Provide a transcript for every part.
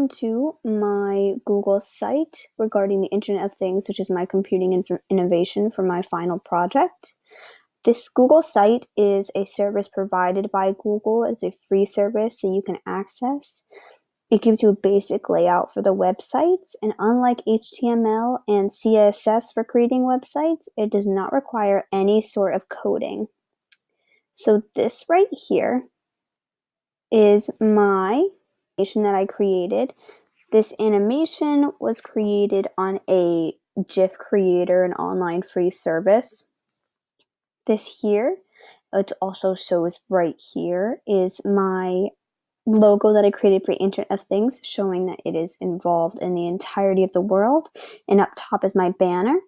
to my Google site regarding the Internet of Things, which is my computing innovation for my final project. This Google site is a service provided by Google. It's a free service that you can access. It gives you a basic layout for the websites, and unlike HTML and CSS for creating websites, it does not require any sort of coding. So this right here is my animation that I created. This animation was created on a GIF creator, an online free service. This here, which also shows right here, is my logo that I created for Internet of Things, showing that it is involved in the entirety of the world. And up top is my banner.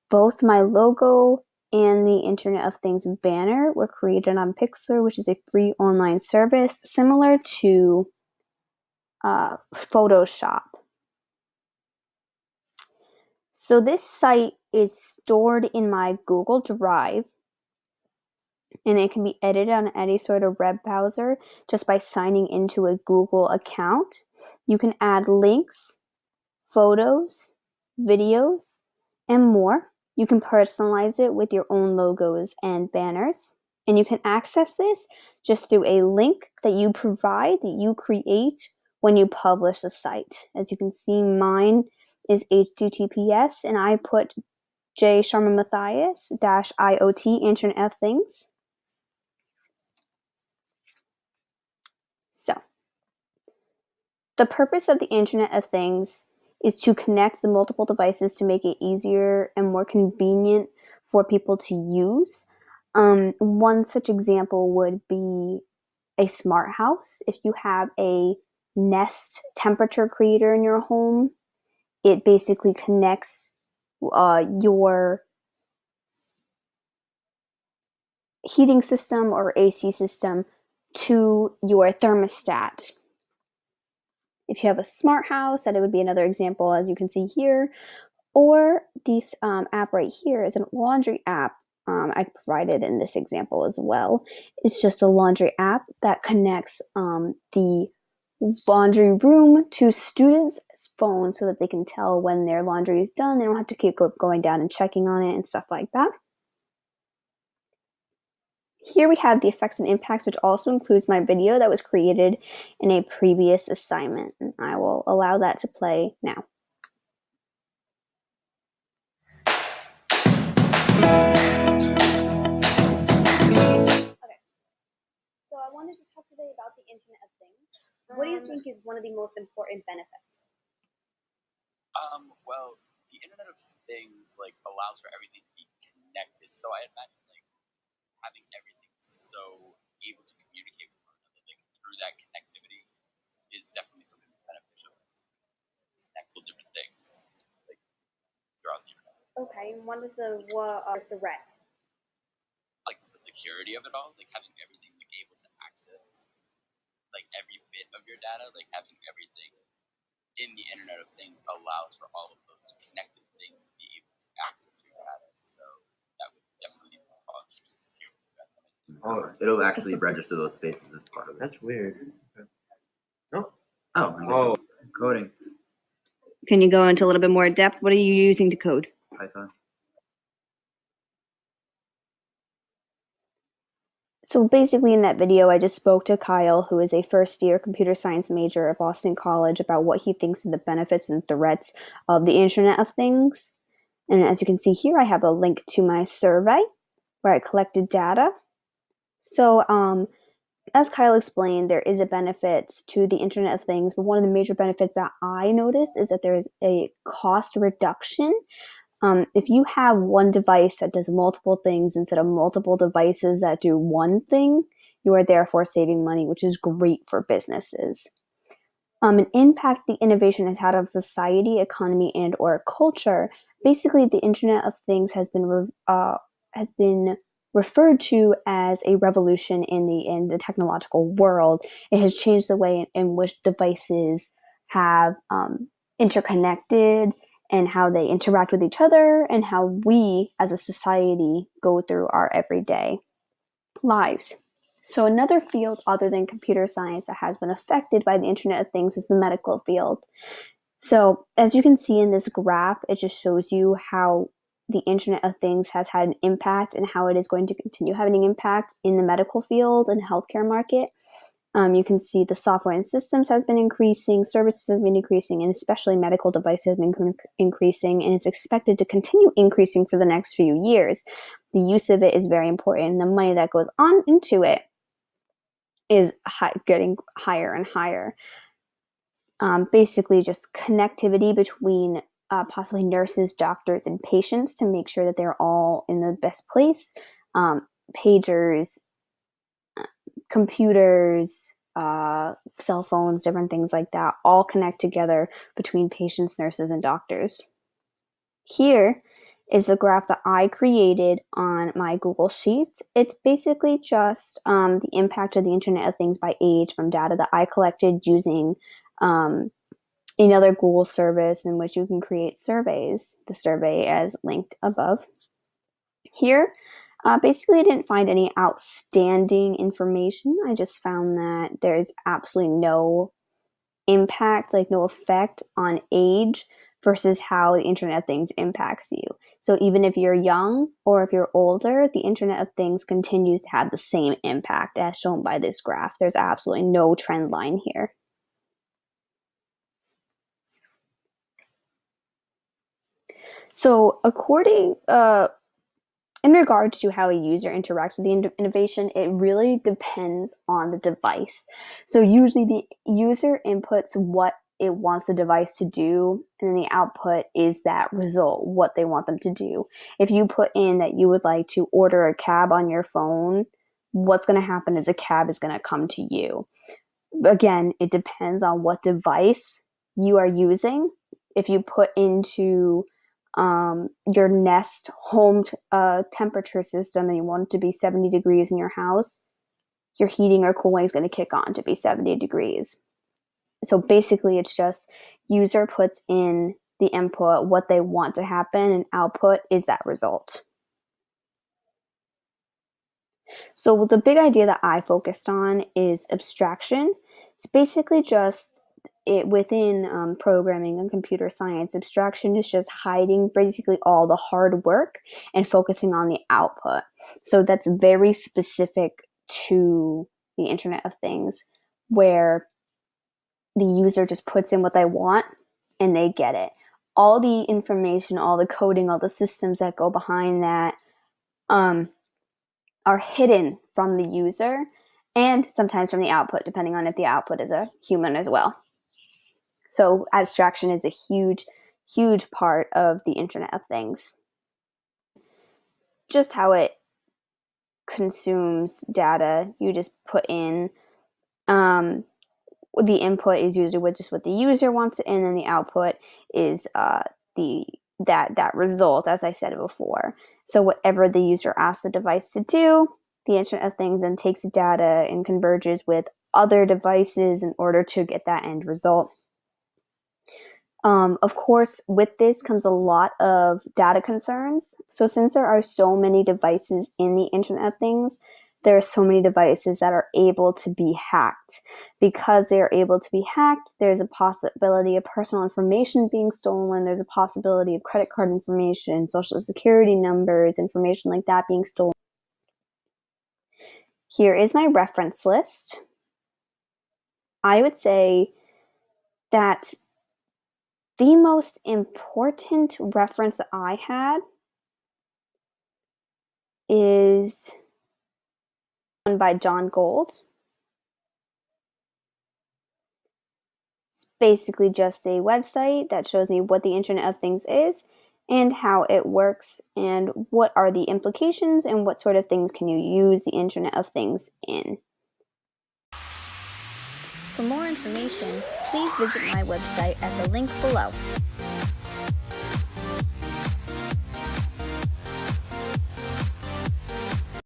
Both my logo and the Internet of Things banner were created on Pixlr, which is a free online service similar to Photoshop. So this site is stored in my Google Drive, and it can be edited on any sort of web browser just by signing into a Google account. You can add links, photos, videos, and more. You can personalize it with your own logos and banners. And you can access this just through a link that you provide, that you create when you publish the site. As you can see, mine is HTTPS, and I put Sharma-Mathias -IoT Internet of Things. So, the purpose of the Internet of Things is to connect the multiple devices to make it easier and more convenient for people to use. One such example would be a smart house. If you have a Nest temperature creator in your home, it basically connects your heating system or AC system to your thermostat. If you have a smart house, that it would be another example, as you can see here. Or this app right here is a laundry app. I provided in this example as well. It's just a laundry app that connects the laundry room to students' phones so that they can tell when their laundry is done. They don't have to keep going down and checking on it and stuff like that. Here we have the effects and impacts, which also includes my video that was created in a previous assignment. And I will allow that to play now. Okay, so I wanted to talk today about the Internet of Things. What do you think is one of the most important benefits? Well, the Internet of Things allows for everything to be connected. So I imagine having everything so able to communicate with one another through that connectivity is definitely something that's beneficial. Connect to different things throughout the Internet. Okay, and what is the threat? The security of it all, having everything able to access every bit of your data, having everything in the Internet of Things allows for all of those connected things to be able to access your data. So that would definitely cause some security. Oh, it'll actually register those spaces as part of it. That's weird. Oh, coding. Can you go into a little bit more depth? What are you using to code? Python. So basically in that video, I just spoke to Kyle, who is a first-year computer science major at Boston College, about what he thinks of the benefits and threats of the Internet of Things. And as you can see here, I have a link to my survey where I collected data. So as Kyle explained, there is a benefit to the Internet of Things, but one of the major benefits that I noticed is that there is a cost reduction. If you have one device that does multiple things instead of multiple devices that do one thing, you are therefore saving money, which is great for businesses. An impact the innovation has had on society, economy, and or culture. Basically, the Internet of Things has been referred to as a revolution in the technological world. It has changed the way in which devices have interconnected and how they interact with each other and how we as a society go through our everyday lives. So another field other than computer science that has been affected by the Internet of Things is the medical field. So as you can see in this graph, it just shows you how the Internet of Things has had an impact and how it is going to continue having an impact in the medical field and healthcare market. You can see the software and systems has been increasing, services has been increasing, and especially medical devices have been increasing, and it's expected to continue increasing for the next few years. The use of it is very important, and the money that goes on into it is getting higher and higher. Basically, just connectivity between possibly nurses, doctors, and patients to make sure that they're all in the best place. Pagers, computers, cell phones, different things like that, all connect together between patients, nurses, and doctors. Here is the graph that I created on my Google Sheets. It's basically just the impact of the Internet of Things by age from data that I collected using another Google service in which you can create surveys. The survey as linked above. Here, basically, I didn't find any outstanding information. I just found that there's absolutely no impact, like no effect on age versus how the Internet of Things impacts you. So even if you're young or if you're older, the Internet of Things continues to have the same impact as shown by this graph. There's absolutely no trend line here. So in regards to how a user interacts with the innovation, it really depends on the device. So usually the user inputs what it wants the device to do, and then the output is that result, what they want them to do. If you put in that you would like to order a cab on your phone, what's going to happen is a cab is going to come to you. Again, it depends on what device you are using. If you put into your Nest home temperature system and you want it to be 70 degrees in your house, your heating or cooling is going to kick on to be 70 degrees. So basically, it's just user puts in the input, what they want to happen, and output is that result. So the big idea that I focused on is abstraction. It's basically just within programming and computer science, abstraction is just hiding basically all the hard work and focusing on the output. So that's very specific to the Internet of Things, where the user just puts in what they want and they get it. All the information, all the coding, all the systems that go behind that are hidden from the user and sometimes from the output, depending on if the output is a human as well. So abstraction is a huge, huge part of the Internet of Things. Just how it consumes data, you just put in the input is usually just what the user wants, and then the output is that result, as I said before. So whatever the user asks the device to do, the Internet of Things then takes data and converges with other devices in order to get that end result. Of course, with this comes a lot of data concerns. So since there are so many devices in the Internet of Things, there are so many devices that are able to be hacked. Because they are able to be hacked, there's a possibility of personal information being stolen. There's a possibility of credit card information, social security numbers, information like that being stolen. Here is my reference list. I would say that the most important reference that I had is one by John Gold. It's basically just a website that shows me what the Internet of Things is and how it works and what are the implications and what sort of things can you use the Internet of Things in. For more information, please visit my website at the link below.